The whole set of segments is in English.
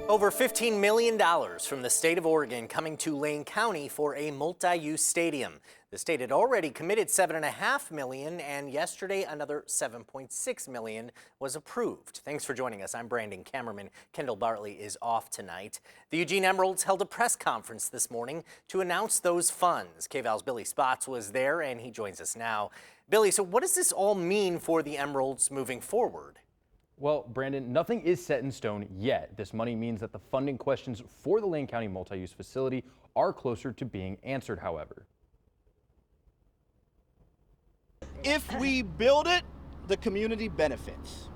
Over $15 million from the state of Oregon coming to Lane County for a multi-use stadium. The state had already committed $7.5 million, and yesterday another $7.6 million was approved. Thanks for joining us. I'm Brandon Kamerman. Kendall Bartley is off tonight. The Eugene Emeralds held a press conference this morning to announce those funds. KVAL's Billy Spotz was there, and he joins us now. Billy, so what does this all mean for the Emeralds moving forward? Well, Brandon, nothing is set in stone yet. This money means that the funding questions for the Lane County multi-use facility are closer to being answered, however. If we build it, the community benefits,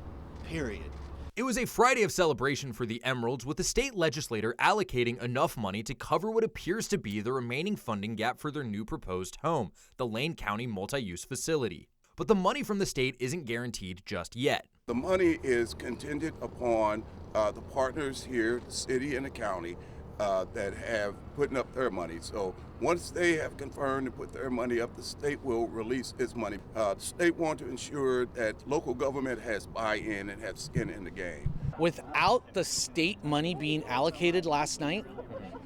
period. It was a Friday of celebration for the Emeralds, with the state legislator allocating enough money to cover what appears to be the remaining funding gap for their new proposed home, the Lane County multi-use facility. But the money from the state isn't guaranteed just yet. The money is contingent upon the partners here, the city and the county, that have putting up their money. So once they have confirmed and put their money up, the state will release its money. The state wants to ensure that local government has buy-in and has skin in the game. Without the state money being allocated last night,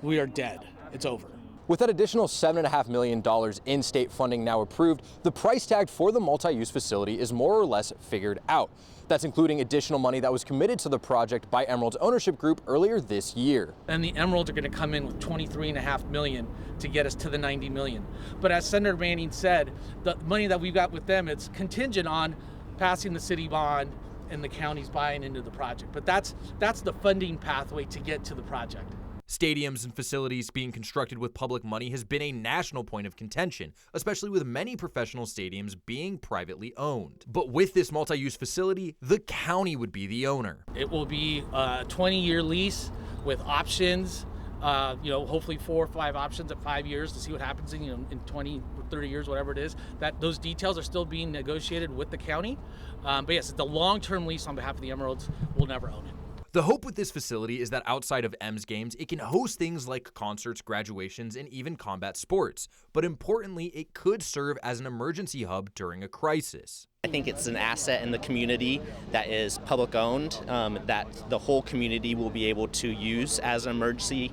we are dead. It's over. With that additional $7.5 million in state funding now approved, the price tag for the multi-use facility is more or less figured out. That's including additional money that was committed to the project by Emerald's ownership group earlier this year. And the Emeralds are going to come in with $23.5 million to get us to the $90 million. But as Senator Manning said, the money that we've got with them, it's contingent on passing the city bond and the county's buying into the project. But that's the funding pathway to get to the project. Stadiums and facilities being constructed with public money has been a national point of contention, especially with many professional stadiums being privately owned. But with this multi-use facility, the county would be the owner. It will be a 20-year lease with options, hopefully 4 or 5 options at 5 years to see what happens in 20 or 30 years, whatever it is. Those details are still being negotiated with the county. But yes, the long-term lease on behalf of the Emeralds will never own it. The hope with this facility is that outside of M's games, it can host things like concerts, graduations, and even combat sports. But importantly, it could serve as an emergency hub during a crisis. I think it's an asset in the community that is public owned, that the whole community will be able to use as an emergency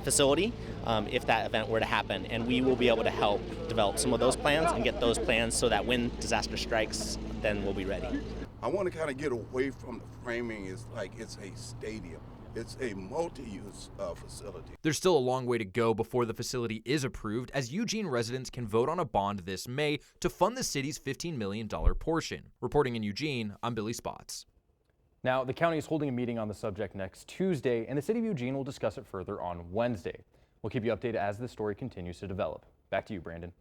facility if that event were to happen. And we will be able to help develop some of those plans and get those plans so that when disaster strikes, then we'll be ready. I want to kind of get away from the framing. It's like it's a stadium. It's a multi-use facility. There's still a long way to go before the facility is approved, as Eugene residents can vote on a bond this May to fund the city's $15 million portion. Reporting in Eugene, I'm Billy Spotz. Now, the county is holding a meeting on the subject next Tuesday, and the city of Eugene will discuss it further on Wednesday. We'll keep you updated as this story continues to develop. Back to you, Brandon.